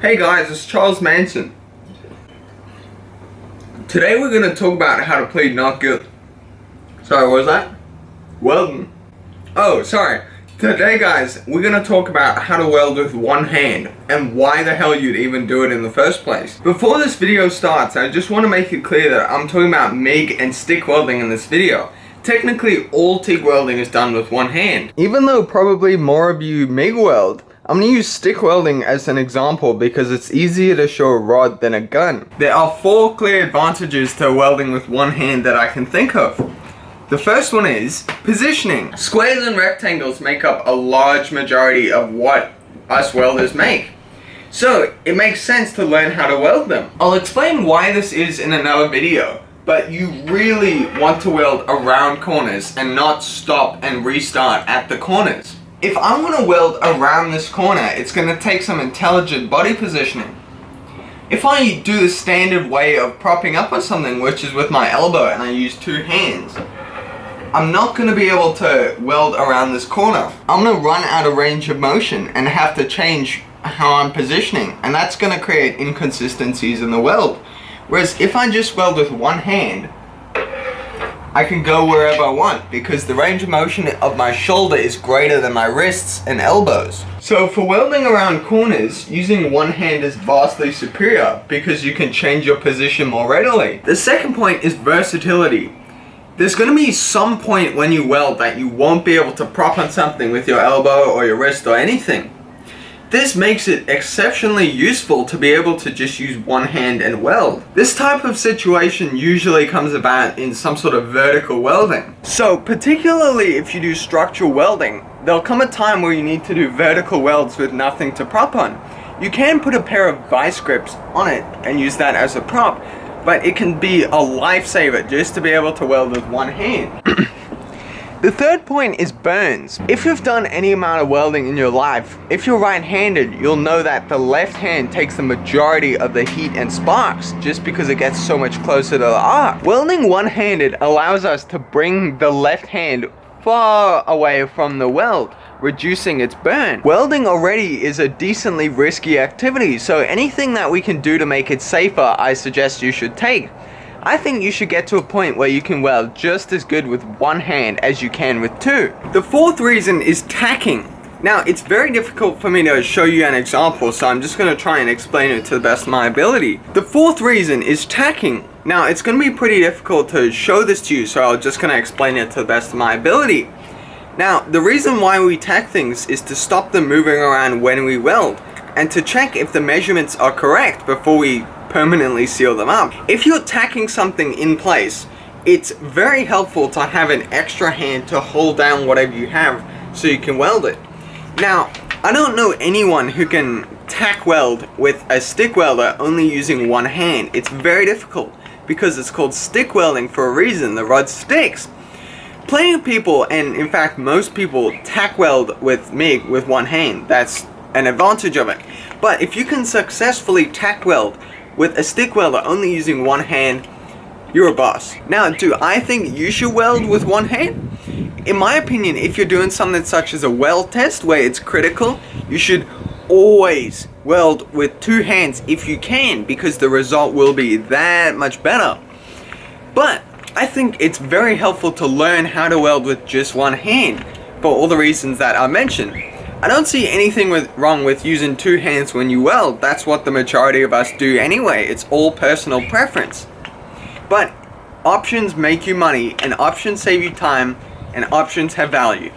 Hey guys, it's Charles Manson. Today we're going to talk about how to plead not guilty. Sorry, what was that? Welding. Oh, sorry. Today guys, we're going to talk about how to weld with one hand and why the hell you'd even do it in the first place. Before this video starts, I just want to make it clear that I'm talking about MIG and stick welding in this video. Technically, all TIG welding is done with one hand. Even though probably more of you MIG weld, I'm going to use stick welding as an example because it's easier to show a rod than a gun. There are 4 clear advantages to welding with one hand that I can think of. The first one is positioning. Squares and rectangles make up a large majority of what us welders make. So it makes sense to learn how to weld them. I'll explain why this is in another video, but you really want to weld around corners and not stop and restart at the corners. If I'm going to weld around this corner, it's going to take some intelligent body positioning. If I do the standard way of propping up on something, which is with my elbow and I use 2 hands, I'm not going to be able to weld around this corner. I'm going to run out of range of motion and have to change how I'm positioning, and that's going to create inconsistencies in the weld. Whereas if I just weld with one hand, I can go wherever I want because the range of motion of my shoulder is greater than my wrists and elbows. So for welding around corners, using one hand is vastly superior because you can change your position more readily. The second point is versatility. There's going to be some point when you weld that you won't be able to prop on something with your elbow or your wrist or anything. This makes it exceptionally useful to be able to just use one hand and weld. This type of situation usually comes about in some sort of vertical welding. So particularly if you do structural welding, there'll come a time where you need to do vertical welds with nothing to prop on. You can put a pair of vice grips on it and use that as a prop, but it can be a lifesaver just to be able to weld with one hand. The third point is burns. If you've done any amount of welding in your life, if you're right-handed, you'll know that the left hand takes the majority of the heat and sparks just because it gets so much closer to the arc. Welding one-handed allows us to bring the left hand far away from the weld, reducing its burn. Welding already is a decently risky activity, so anything that we can do to make it safer, I suggest you should take. I think you should get to a point where you can weld just as good with one hand as you can with 2. The fourth reason is tacking. Now, it's very difficult for me to show you an example, so I'm just going to try and explain it to the best of my ability. The fourth reason is tacking. Now, it's going to be pretty difficult to show this to you, so I'm just going to explain it to the best of my ability. Now, the reason why we tack things is to stop them moving around when we weld, and to check if the measurements are correct before we permanently seal them up. If you're tacking something in place, it's very helpful to have an extra hand to hold down whatever you have so you can weld it. Now, I don't know anyone who can tack weld with a stick welder only using one hand. It's very difficult because it's called stick welding for a reason. The rod sticks. Plenty of people, and in fact most people, tack weld with MIG with one hand. That's an advantage of it. But if you can successfully tack weld with a stick welder only using one hand, you're a boss. Now, do I think you should weld with one hand? In my opinion, if you're doing something such as a weld test where it's critical, you should always weld with 2 hands if you can, because the result will be that much better. But I think it's very helpful to learn how to weld with just one hand for all the reasons that I mentioned. I don't see anything wrong with using 2 hands when you weld. That's what the majority of us do anyway. It's all personal preference. But options make you money, and options save you time, and options have value.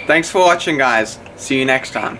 Thanks for watching, guys. See you next time.